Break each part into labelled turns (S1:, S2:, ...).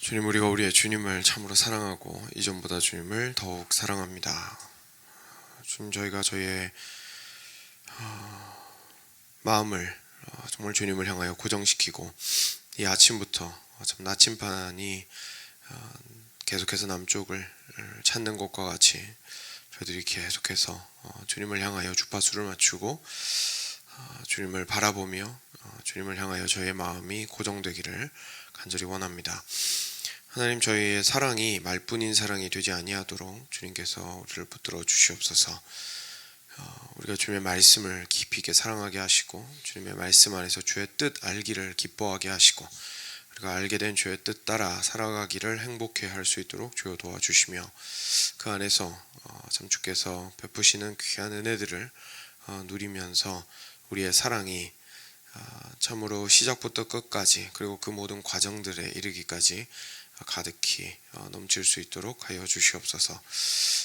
S1: 주님, 우리가 우리의 주님을 참으로 사랑하고 이전보다 주님을 더욱 사랑합니다. 주님, 저희가 저희의 마음을 정말 주님을 향하여 고정시키고 이 아침부터 참 나침반이 계속해서 남쪽을 찾는 것과 같이 저희들이 계속해서 주님을 향하여 주파수를 맞추고 주님을 바라보며 주님을 향하여 저희의 마음이 고정되기를 간절히 원합니다. 하나님, 저희의 사랑이 말뿐인 사랑이 되지 아니하도록 주님께서 우리를 붙들어 주시옵소서. 우리가 주님의 말씀을 깊이 있게 사랑하게 하시고 주님의 말씀 안에서 주의 뜻 알기를 기뻐하게 하시고 우리가 알게 된 주의 뜻 따라 살아가기를 행복해 할 수 있도록 주여 도와주시며 그 안에서 참 주께서 베푸시는 귀한 은혜들을 누리면서 우리의 사랑이 참으로 시작부터 끝까지 그리고 그 모든 과정들에 이르기까지 가득히 넘칠 수 있도록 하여 주시옵소서.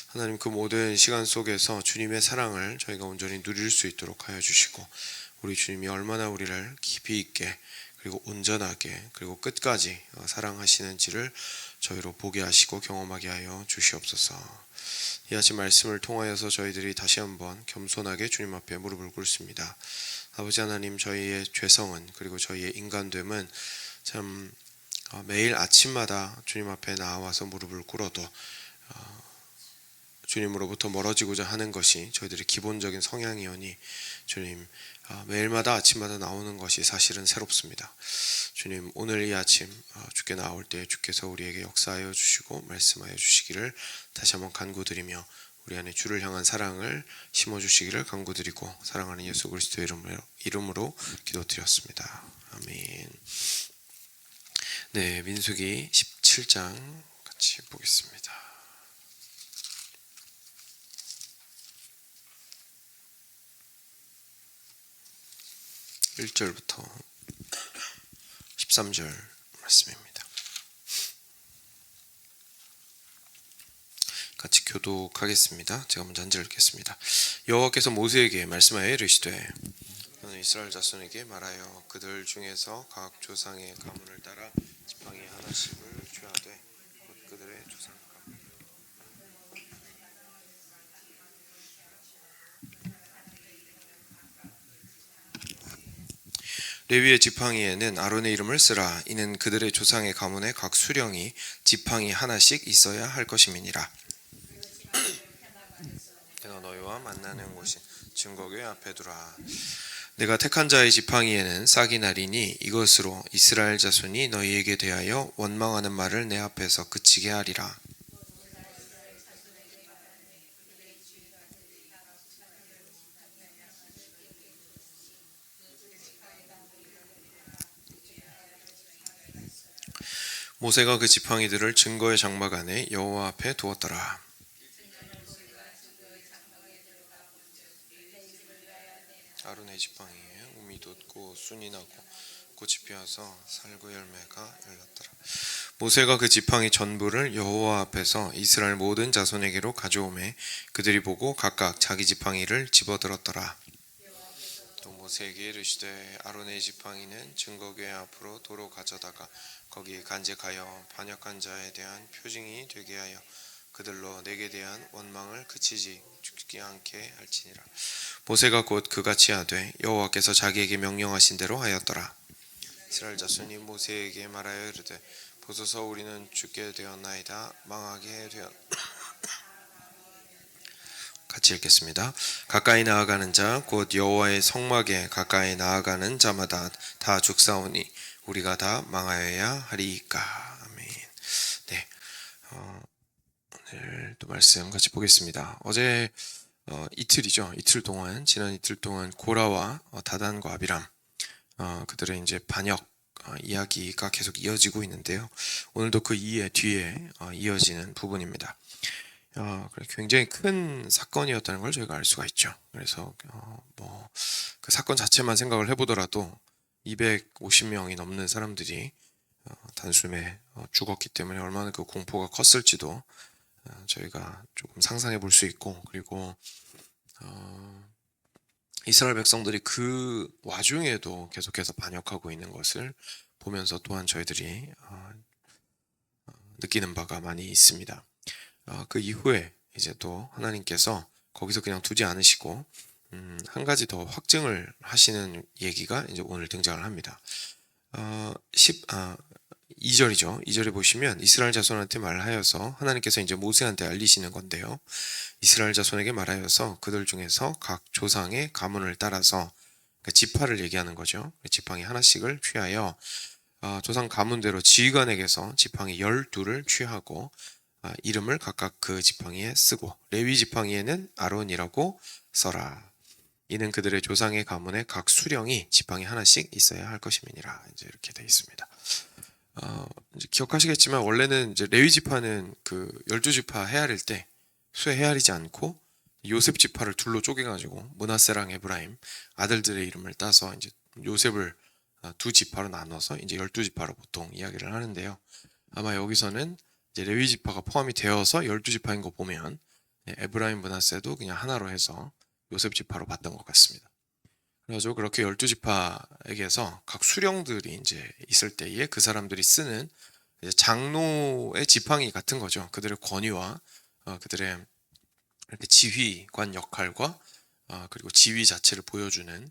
S1: 하나님, 그 모든 시간 속에서 주님의 사랑을 저희가 온전히 누릴 수 있도록 하여 주시고 우리 주님이 얼마나 우리를 깊이 있게 그리고 온전하게 그리고 끝까지 사랑하시는지를 저희로 보게 하시고 경험하게 하여 주시옵소서. 이 아침 말씀을 통하여서 저희들이 다시 한번 겸손하게 주님 앞에 무릎을 꿇습니다. 아버지 하나님, 저희의 죄성은 그리고 저희의 인간됨은 참 매일 아침마다 주님 앞에 나와서 무릎을 꿇어도 주님으로부터 멀어지고자 하는 것이 저희들의 기본적인 성향이오니 주님, 매일마다 아침마다 나오는 것이 사실은 새롭습니다. 주님, 오늘 이 아침 주께 나올 때 주께서 우리에게 역사하여 주시고 말씀하여 주시기를 다시 한번 간구드리며 우리 안에 주를 향한 사랑을 심어주시기를 간구드리고 사랑하는 예수 그리스도의 이름으로 기도드렸습니다. 아멘. 네, 민수기 17장 같이 보겠습니다. 1절부터 13절 말씀입니다. 같이 교독하겠습니다. 제가 먼저 한 절 읽겠습니다. 여호와께서 모세에게 말씀하여 이르시되 너는 이스라엘 자손에게 말하여 그들 중에서 각 조상의 가문을 따라 지팡이 하나씩을 취하되 곧 그들의 조상 레위의 지팡이에는 아론의 이름을 쓰라. 이는 그들의 조상의 가문의 각 수령이 지팡이 하나씩 있어야 할 것임이니라. 내가 너희와 만나는 곳인 증거궤 앞에 두라. 내가 택한 자의 지팡이에는 싹이 나리니 이것으로 이스라엘 자손이 너희에게 대하여 원망하는 말을 내 앞에서 그치게 하리라. 모세가 그 지팡이들을 증거의 장막 안에 여호와 앞에 두었더라. 아론의 지팡이에 우미 돋고 순이 나고 꽃이 피어서 살구 열매가 열렸더라. 모세가 그 지팡이 전부를 여호와 앞에서 이스라엘 모든 자손에게로 가져오매 그들이 보고 각각 자기 지팡이를 집어들었더라. 또 모세에게 이르시되 아론의 지팡이는 증거궤 앞으로 도로 가져다가 거기에 간직하여 반역한 자에 대한 표징이 되게 하여 그들로 내게 대한 원망을 그치지 죽지 않게 할지니라. 모세가 곧 그같이 하되 여호와께서 자기에게 명령하신 대로 하였더라. 이스라엘 자손이 모세에게 말하여 이르되 보소서 우리는 죽게 되었나이다. 망하게 되었 같이 읽겠습니다. 가까이 나아가는 자 곧 여호와의 성막에 가까이 나아가는 자마다 다 죽사오니 우리가 다 망하여야 하리이까. 아멘. 네, 오늘 또 말씀 같이 보겠습니다. 어제 이틀이죠. 지난 이틀 동안 고라와 다단과 아비람 그들의 이제 반역 이야기가 계속 이어지고 있는데요. 오늘도 그 뒤에 이어지는 부분입니다. 굉장히 큰 사건이었다는 걸 저희가 알 수가 있죠. 그래서 그 사건 자체만 생각을 해보더라도 250명이 넘는 사람들이 단숨에 죽었기 때문에 얼마나 그 공포가 컸을지도 저희가 조금 상상해 볼 수 있고, 그리고 이스라엘 백성들이 그 와중에도 계속해서 반역하고 있는 것을 보면서 또한 저희들이 느끼는 바가 많이 있습니다. 그 이후에 이제 또 하나님께서 거기서 그냥 두지 않으시고 한 가지 더 확증을 하시는 얘기가 이제 오늘 등장을 합니다. 2절이죠. 2절에 보시면 이스라엘 자손한테 말하여서 하나님께서 이제 모세한테 알리시는 건데요. 이스라엘 자손에게 말하여서 그들 중에서 각 조상의 가문을 따라서 그러니까 지파를 얘기하는 거죠. 지팡이 하나씩을 취하여 조상 가문대로 지휘관에게서 지팡이 12를 취하고 이름을 각각 그 지팡이에 쓰고 레위 지팡이에는 아론이라고 써라. 이는 그들의 조상의 가문에 각 수령이 지팡이 하나씩 있어야 할 것임이니라. 이제 이렇게 되어 있습니다. 이제 기억하시겠지만 원래는 이제 레위 지파는 그 12지파 헤아릴 때 수에 헤아리지 않고 요셉 지파를 둘로 쪼개가지고 므낫세랑 에브라임 아들들의 이름을 따서 이제 요셉을 두 지파로 나눠서 이제 12지파로 보통 이야기를 하는데요. 아마 여기서는 이제 레위 지파가 포함이 되어서 12지파인 거 보면 에브라임 므낫세도 그냥 하나로 해서 요셉 지파로 봤던 것 같습니다. 그래서 그렇게 12지파에게서 각 수령들이 이제 있을 때에 그 사람들이 쓰는 이제 장로의 지팡이 같은 거죠. 그들의 권위와 그들의 이렇게 지휘관 역할과 그리고 지위 자체를 보여주는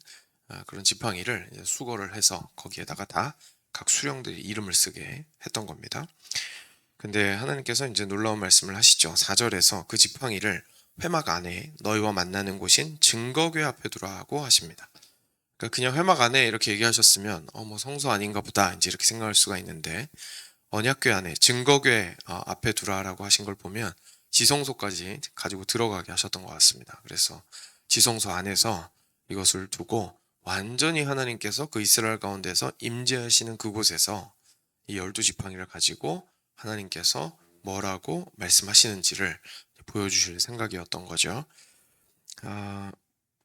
S1: 그런 지팡이를 이제 수거를 해서 거기에다가 다 각 수령들이 이름을 쓰게 했던 겁니다. 근데 하나님께서 이제 놀라운 말씀을 하시죠. 4절에서 그 지팡이를 회막 안에 너희와 만나는 곳인 증거궤 앞에 두라고 하십니다. 그러니까 그냥 회막 안에 이렇게 얘기하셨으면 뭐 성소 아닌가 보다 이제 이렇게 생각할 수가 있는데 언약궤 안에 증거궤 앞에 두라라고 하신 걸 보면 지성소까지 가지고 들어가게 하셨던 것 같습니다. 그래서 지성소 안에서 이것을 두고 완전히 하나님께서 그 이스라엘 가운데서 임재하시는 그곳에서 이 12지팡이를 가지고 하나님께서 뭐라고 말씀하시는지를 보여주실 생각이었던 거죠.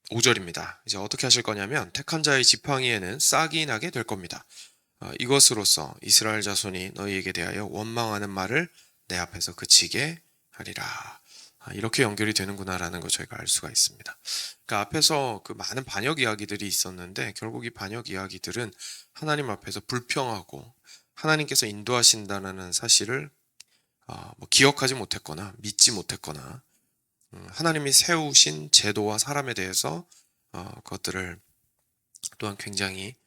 S1: 5절입니다. 이제 어떻게 하실 거냐면 택한 자의 지팡이에는 싹이 나게 될 겁니다. 이것으로써 이스라엘 자손이 너희에게 대하여 원망하는 말을 내 앞에서 그치게 하리라. 이렇게 연결이 되는구나라는 거 저희가 알 수가 있습니다. 그러니까 앞에서 그 많은 반역 이야기들이 있었는데 결국 이 반역 이야기들은 하나님 앞에서 불평하고 하나님께서 인도하신다는 사실을 기억하지 못했거나 믿지 못했거나 하나님이 세우신 제도와 사람에 대해서 그것들을 또한 굉장히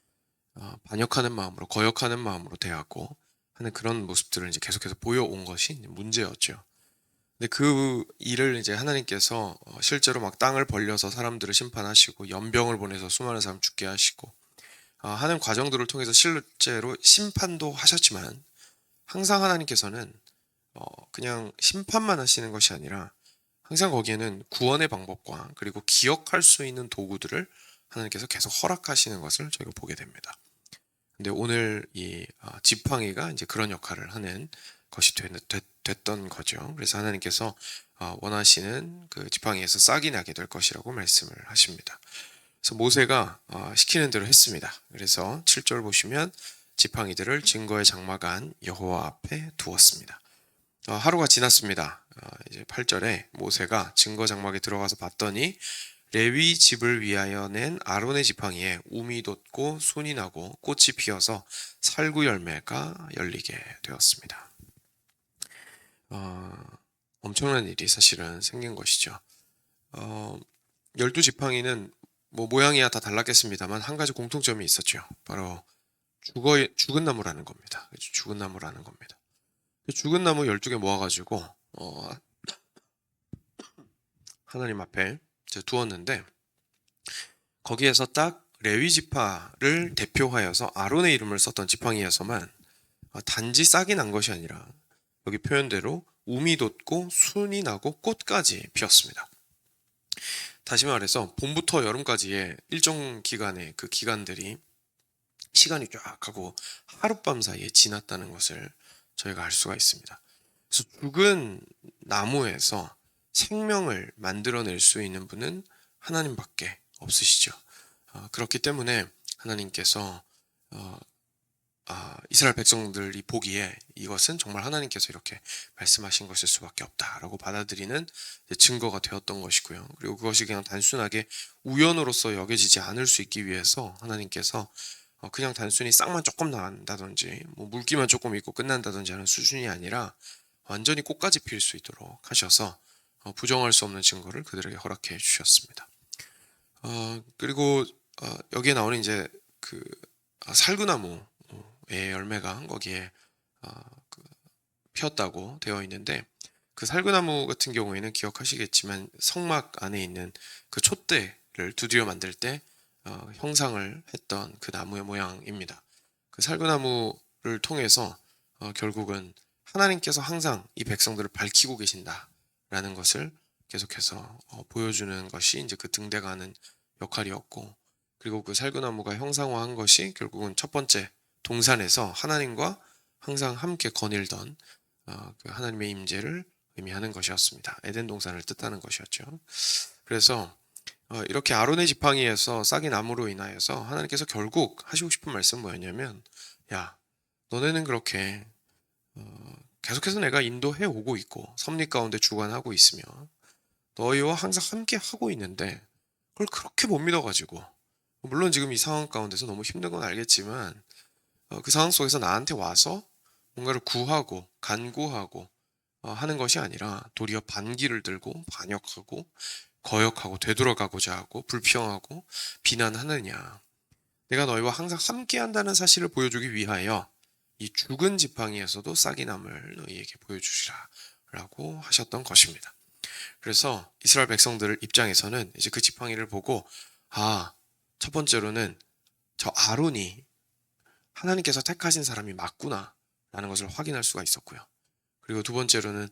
S1: 반역하는 마음으로 거역하는 마음으로 대하고 하는 그런 모습들을 이제 계속해서 보여온 것이 문제였죠. 근데 그 일을 이제 하나님께서 실제로 막 땅을 벌려서 사람들을 심판하시고 연병을 보내서 수많은 사람 죽게 하시고 하는 과정들을 통해서 실제로 심판도 하셨지만 항상 하나님께서는 그냥 심판만 하시는 것이 아니라 항상 거기에는 구원의 방법과 그리고 기억할 수 있는 도구들을 하나님께서 계속 허락하시는 것을 저희가 보게 됩니다. 근데 오늘 이 지팡이가 이제 그런 역할을 하는 것이 됐던 거죠. 그래서 하나님께서 원하시는 그 지팡이에서 싹이 나게 될 것이라고 말씀을 하십니다. 그래서 모세가 시키는 대로 했습니다. 그래서 7절 보시면 지팡이들을 증거의 장막 안 여호와 앞에 두었습니다. 하루가 지났습니다. 이제 8절에 모세가 증거 장막에 들어가서 봤더니 레위 집을 위하여 낸 아론의 지팡이에 움이 돋고 순이 나고 꽃이 피어서 살구 열매가 열리게 되었습니다. 엄청난 일이 사실은 생긴 것이죠. 12지팡이는 뭐 모양이야 다 달랐겠습니다만 한 가지 공통점이 있었죠. 바로 죽은 나무라는 겁니다. 죽은 나무라는 겁니다. 죽은 나무 12개 모아가지고 하나님 앞에 두었는데 거기에서 딱 레위 지파를 대표하여서 아론의 이름을 썼던 지팡이에서만 단지 싹이 난 것이 아니라 여기 표현대로 움이 돋고 순이 나고 꽃까지 피었습니다. 다시 말해서 봄부터 여름까지의 일정 기간의 그 기간들이 시간이 쫙 하고 하룻밤 사이에 지났다는 것을 저희가 알 수가 있습니다. 그래서 죽은 나무에서 생명을 만들어낼 수 있는 분은 하나님밖에 없으시죠. 그렇기 때문에 하나님께서 이스라엘 백성들이 보기에 이것은 정말 하나님께서 이렇게 말씀하신 것일 수밖에 없다라고 받아들이는 증거가 되었던 것이고요. 그리고 그것이 그냥 단순하게 우연으로서 여겨지지 않을 수 있기 위해서 하나님께서 그냥 단순히 싹만 조금 난다든지 뭐 물기만 조금 있고 끝난다든지 하는 수준이 아니라 완전히 꽃까지 필 수 있도록 하셔서 부정할 수 없는 증거를 그들에게 허락해 주셨습니다. 그리고 여기에 나오는 이제 그 살구나무의 열매가 거기에 그 피었다고 되어 있는데, 그 살구나무 같은 경우에는 기억하시겠지만 성막 안에 있는 그 촛대를 두드려 만들 때 형상을 했던 그 나무의 모양입니다. 그 살구나무를 통해서 결국은 하나님께서 항상 이 백성들을 밝히고 계신다라는 것을 계속해서 보여주는 것이 이제 그 등대가 하는 역할이었고, 그리고 그 살구나무가 형상화한 것이 결국은 첫 번째 동산에서 하나님과 항상 함께 거닐던 그 하나님의 임재를 의미하는 것이었습니다. 에덴 동산을 뜻하는 것이었죠. 그래서 이렇게 아론의 지팡이에서 싹이 남으로 인하여서 하나님께서 결국 하시고 싶은 말씀은 뭐였냐면, 야, 너네는 그렇게 계속해서 내가 인도해 오고 있고 섭리 가운데 주관하고 있으며 너희와 항상 함께 하고 있는데 그걸 그렇게 못 믿어가지고, 물론 지금 이 상황 가운데서 너무 힘든 건 알겠지만 그 상황 속에서 나한테 와서 뭔가를 구하고 간구하고 하는 것이 아니라 도리어 반기를 들고 반역하고 거역하고 되돌아가고자 하고 불평하고 비난하느냐. 내가 너희와 항상 함께한다는 사실을 보여주기 위하여 이 죽은 지팡이에서도 싹이 남을 너희에게 보여주시라 라고 하셨던 것입니다. 그래서 이스라엘 백성들 입장에서는 이제 그 지팡이를 보고, 첫 번째로는 저 아론이 하나님께서 택하신 사람이 맞구나 라는 것을 확인할 수가 있었고요. 그리고 두 번째로는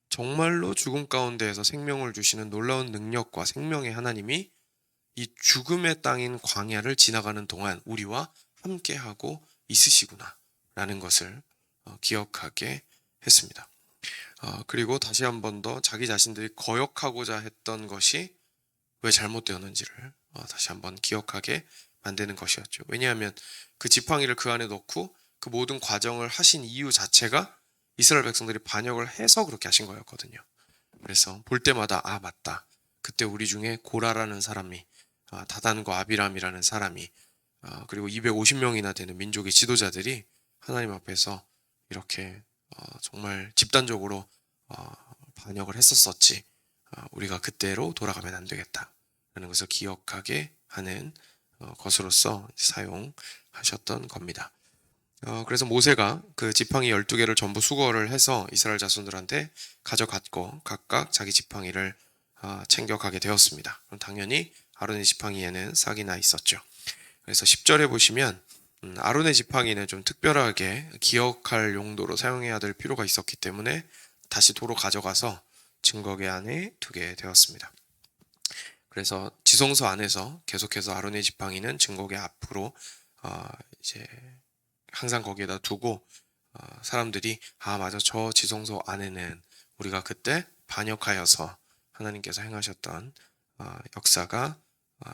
S1: 정말로 죽음 가운데에서 생명을 주시는 놀라운 능력과 생명의 하나님이 이 죽음의 땅인 광야를 지나가는 동안 우리와 함께하고 있으시구나 라는 것을 기억하게 했습니다. 그리고 다시 한 번 더 자기 자신들이 거역하고자 했던 것이 왜 잘못되었는지를 다시 한번 기억하게 만드는 것이었죠. 왜냐하면 그 지팡이를 그 안에 넣고 그 모든 과정을 하신 이유 자체가 이스라엘 백성들이 반역을 해서 그렇게 하신 거였거든요. 그래서 볼 때마다 맞다. 그때 우리 중에 고라라는 사람이 다단과 아비람이라는 사람이 그리고 250명이나 되는 민족의 지도자들이 하나님 앞에서 이렇게 정말 집단적으로 반역을 했었었지. 우리가 그때로 돌아가면 안 되겠다라는 것을 기억하게 하는 것으로서 사용하셨던 겁니다. 그래서 모세가 그 지팡이 12개를 전부 수거를 해서 이스라엘 자손들한테 가져갔고 각각 자기 지팡이를 챙겨가게 되었습니다. 그럼 당연히 아론의 지팡이에는 싹이 나 있었죠. 그래서 10절에 보시면 아론의 지팡이는 좀 특별하게 기억할 용도로 사용해야 될 필요가 있었기 때문에 다시 도로 가져가서 증거계 안에 두게 되었습니다. 그래서 지성소 안에서 계속해서 아론의 지팡이는 증거계 앞으로 이제 항상 거기에다 두고 사람들이 맞아, 저 지성소 안에는 우리가 그때 반역하여서 하나님께서 행하셨던 역사가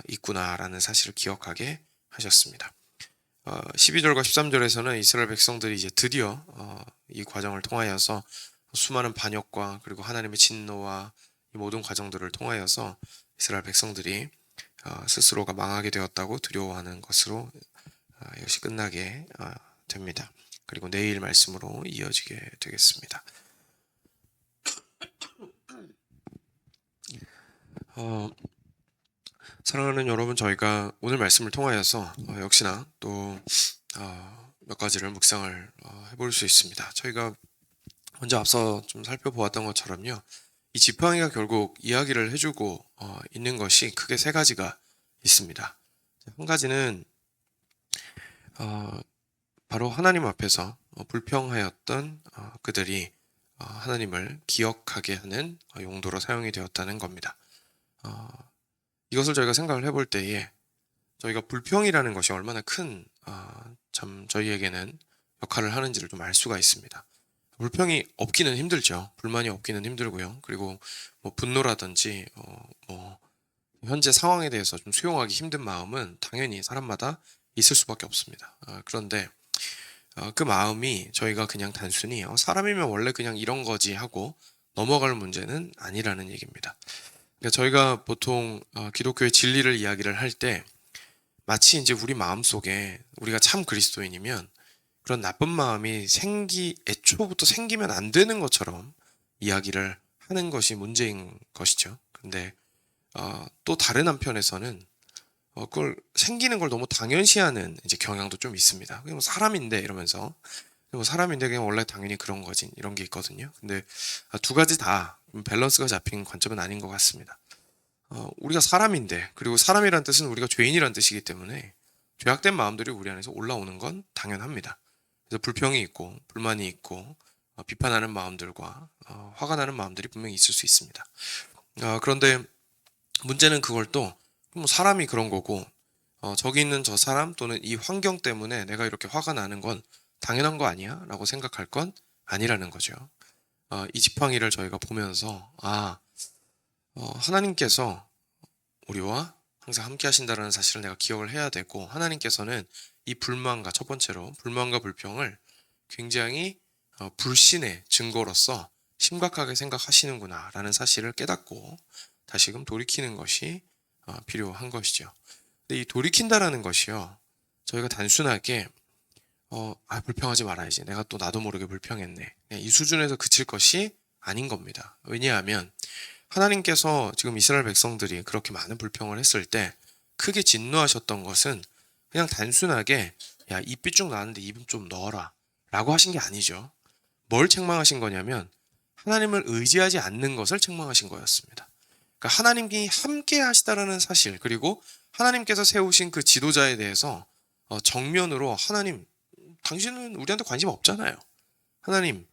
S1: 있구나라는 사실을 기억하게 하셨습니다. 12절과 13절에서는 이스라엘 백성들이 이제 드디어 이 과정을 통하여서 수많은 반역과 그리고 하나님의 진노와 이 모든 과정들을 통하여서 이스라엘 백성들이 스스로가 망하게 되었다고 두려워하는 것으로 이것이 끝나게 됩니다. 그리고 내일 말씀으로 이어지게 되겠습니다. 사랑하는 여러분, 저희가 오늘 말씀을 통하여서 역시나 또 몇 가지를 묵상을 해볼 수 있습니다. 저희가 먼저 앞서 좀 살펴보았던 것처럼요, 이 지팡이가 결국 이야기를 해주고 있는 것이 크게 세 가지가 있습니다. 한 가지는 바로 하나님 앞에서 불평하였던 그들이 하나님을 기억하게 하는 용도로 사용이 되었다는 겁니다. 이것을 저희가 생각을 해볼 때에 저희가 불평이라는 것이 얼마나 큰 참 저희에게는 역할을 하는지를 좀 알 수가 있습니다. 불평이 없기는 힘들죠. 불만이 없기는 힘들고요. 그리고 뭐 분노라든지 뭐 현재 상황에 대해서 좀 수용하기 힘든 마음은 당연히 사람마다 있을 수밖에 없습니다. 그런데 그 마음이 저희가 그냥 단순히 사람이면 원래 그냥 이런 거지 하고 넘어갈 문제는 아니라는 얘기입니다. 그러니까 저희가 보통 기독교의 진리를 이야기를 할 때 마치 이제 우리 마음속에 우리가 참 그리스도인이면 그런 나쁜 마음이 애초부터 생기면 안 되는 것처럼 이야기를 하는 것이 문제인 것이죠. 근데 또 다른 한편에서는 그걸 생기는 걸 너무 당연시하는 이제 경향도 좀 있습니다. 그냥 뭐 사람인데 이러면서 뭐 사람인데 그냥 원래 당연히 그런 거지 이런 게 있거든요. 근데 두 가지 다 밸런스가 잡힌 관점은 아닌 것 같습니다. 우리가 사람인데, 그리고 사람이란 뜻은 우리가 죄인이란 뜻이기 때문에 죄악된 마음들이 우리 안에서 올라오는 건 당연합니다. 그래서 불평이 있고 불만이 있고 비판하는 마음들과 화가 나는 마음들이 분명히 있을 수 있습니다. 그런데 문제는 그걸 또 뭐 사람이 그런 거고 저기 있는 저 사람 또는 이 환경 때문에 내가 이렇게 화가 나는 건 당연한 거 아니야? 라고 생각할 건 아니라는 거죠. 이 지팡이를 저희가 보면서 하나님께서 우리와 항상 함께 하신다는 사실을 내가 기억을 해야 되고, 하나님께서는 이 불만과, 첫 번째로 불만과 불평을 굉장히 불신의 증거로서 심각하게 생각하시는구나 라는 사실을 깨닫고 다시금 돌이키는 것이 필요한 것이죠. 근데 이 돌이킨다라는 것이요, 저희가 단순하게 불평하지 말아야지, 내가 또 나도 모르게 불평했네, 이 수준에서 그칠 것이 아닌 겁니다. 왜냐하면 하나님께서 지금 이스라엘 백성들이 그렇게 많은 불평을 했을 때 크게 진노하셨던 것은 그냥 단순하게 야, 입 삐쭉 나는데 입 좀 넣어라 라고 하신 게 아니죠. 뭘 책망하신 거냐면 하나님을 의지하지 않는 것을 책망하신 거였습니다. 그러니까 하나님이 함께 하시다라는 사실, 그리고 하나님께서 세우신 그 지도자에 대해서 정면으로 하나님, 당신은 우리한테 관심 없잖아요. 하나님,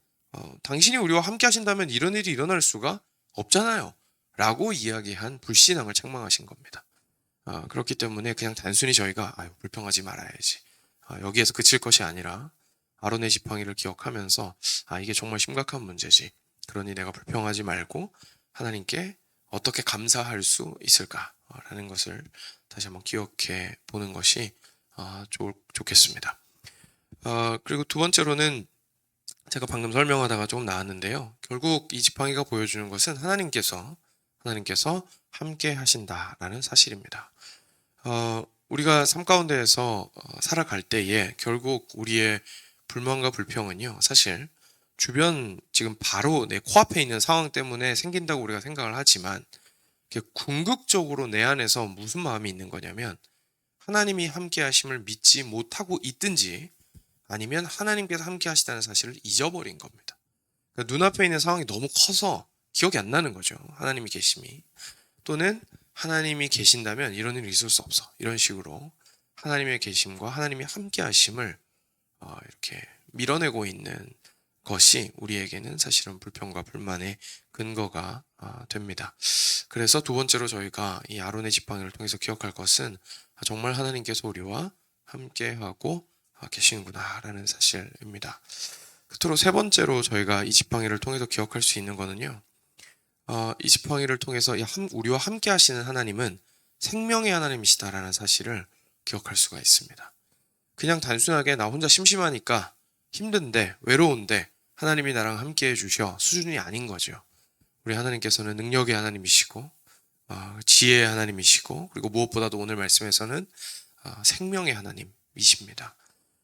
S1: 당신이 우리와 함께 하신다면 이런 일이 일어날 수가 없잖아요 라고 이야기한 불신앙을 책망하신 겁니다. 그렇기 때문에 그냥 단순히 저희가 불평하지 말아야지, 여기에서 그칠 것이 아니라 아론의 지팡이를 기억하면서 이게 정말 심각한 문제지, 그러니 내가 불평하지 말고 하나님께 어떻게 감사할 수 있을까라는 것을 다시 한번 기억해 보는 것이 좋겠습니다. 그리고 두 번째로는 제가 방금 설명하다가 조금 나왔는데요. 결국 이 지팡이가 보여주는 것은 하나님께서 함께 하신다라는 사실입니다. 우리가 삶 가운데에서 살아갈 때에 결국 우리의 불만과 불평은요, 사실 주변 지금 바로 내 코앞에 있는 상황 때문에 생긴다고 우리가 생각을 하지만 궁극적으로 내 안에서 무슨 마음이 있는 거냐면 하나님이 함께 하심을 믿지 못하고 있든지 아니면 하나님께서 함께 하시다는 사실을 잊어버린 겁니다. 그러니까 눈앞에 있는 상황이 너무 커서 기억이 안 나는 거죠. 하나님이 계심이. 또는 하나님이 계신다면 이런 일이 있을 수 없어, 이런 식으로 하나님의 계심과 하나님이 함께 하심을 이렇게 밀어내고 있는 것이 우리에게는 사실은 불평과 불만의 근거가 됩니다. 그래서 두 번째로 저희가 이 아론의 지팡이를 통해서 기억할 것은 정말 하나님께서 우리와 함께하고 계시는구나 라는 사실입니다. 끝으로 세 번째로 저희가 이 지팡이를 통해서 기억할 수 있는 거는요, 이 지팡이를 통해서 우리와 함께 하시는 하나님은 생명의 하나님이시다라는 사실을 기억할 수가 있습니다. 그냥 단순하게 나 혼자 심심하니까 힘든데 외로운데 하나님이 나랑 함께 해주셔 수준이 아닌 거죠. 우리 하나님께서는 능력의 하나님이시고 지혜의 하나님이시고, 그리고 무엇보다도 오늘 말씀에서는 생명의 하나님이십니다.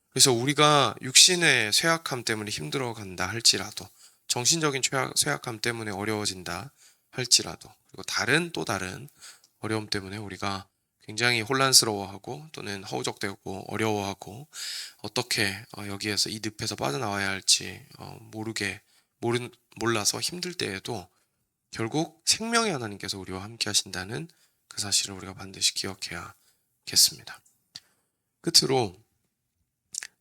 S1: 그래서 우리가 육신의 쇠약함 때문에 힘들어간다 할지라도, 정신적인 쇠약함 때문에 어려워진다 할지라도, 그리고 또 다른 어려움 때문에 우리가 굉장히 혼란스러워하고 또는 허우적대고 어려워하고 어떻게 여기에서 이 늪에서 빠져나와야 할지 몰라서 힘들 때에도 결국 생명의 하나님께서 우리와 함께 하신다는 그 사실을 우리가 반드시 기억해야겠습니다. 끝으로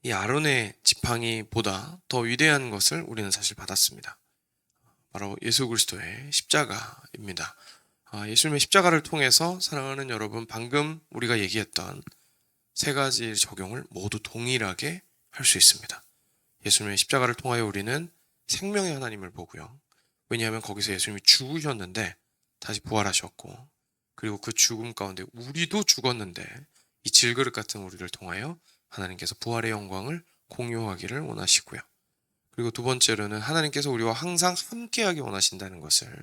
S1: 이 아론의 지팡이보다 더 위대한 것을 우리는 사실 받았습니다. 바로 예수 그리스도의 십자가입니다. 예수님의 십자가를 통해서 사랑하는 여러분, 방금 우리가 얘기했던 세 가지 적용을 모두 동일하게 할 수 있습니다. 예수님의 십자가를 통하여 우리는 생명의 하나님을 보고요. 왜냐하면 거기서 예수님이 죽으셨는데 다시 부활하셨고, 그리고 그 죽음 가운데 우리도 죽었는데 이 질그릇 같은 우리를 통하여 하나님께서 부활의 영광을 공유하기를 원하시고요. 그리고 두 번째로는 하나님께서 우리와 항상 함께하기 원하신다는 것을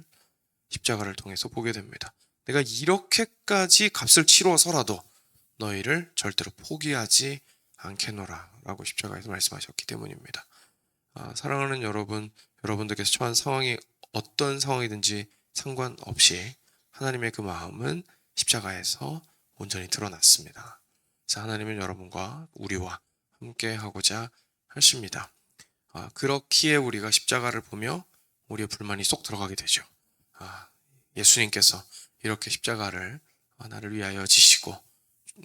S1: 십자가를 통해서 보게 됩니다. 내가 이렇게까지 값을 치러서라도 너희를 절대로 포기하지 않겠노라 라고 십자가에서 말씀하셨기 때문입니다. 사랑하는 여러분, 여러분들께서 처한 상황이 어떤 상황이든지 상관없이 하나님의 그 마음은 십자가에서 온전히 드러났습니다. 그래서 하나님은 여러분과 우리와 함께 하고자 하십니다. 그렇기에 우리가 십자가를 보며 우리의 불만이 쏙 들어가게 되죠. 예수님께서 이렇게 십자가를 나를 위하여 지시고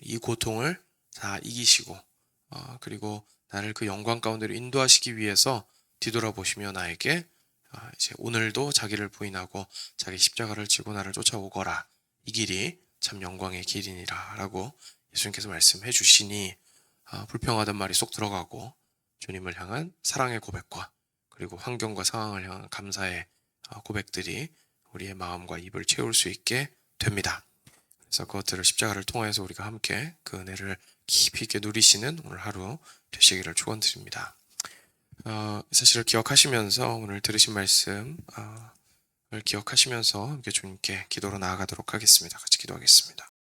S1: 이 고통을 다 이기시고 그리고 나를 그 영광 가운데로 인도하시기 위해서 뒤돌아보시며 나에게 이제 오늘도 자기를 부인하고 자기 십자가를 지고 나를 쫓아오거라. 이 길이 참 영광의 길이니라 라고 예수님께서 말씀해 주시니 불평하던 말이 쏙 들어가고 주님을 향한 사랑의 고백과 그리고 환경과 상황을 향한 감사의 고백들이 우리의 마음과 입을 채울 수 있게 됩니다. 그래서 그것들을 십자가를 통해서 우리가 함께 그 은혜를 깊이 있게 누리시는 오늘 하루 되시기를 축원드립니다. 사실을 기억하시면서 오늘 들으신 말씀을 기억하시면서 함께 주님께 기도로 나아가도록 하겠습니다. 같이 기도하겠습니다.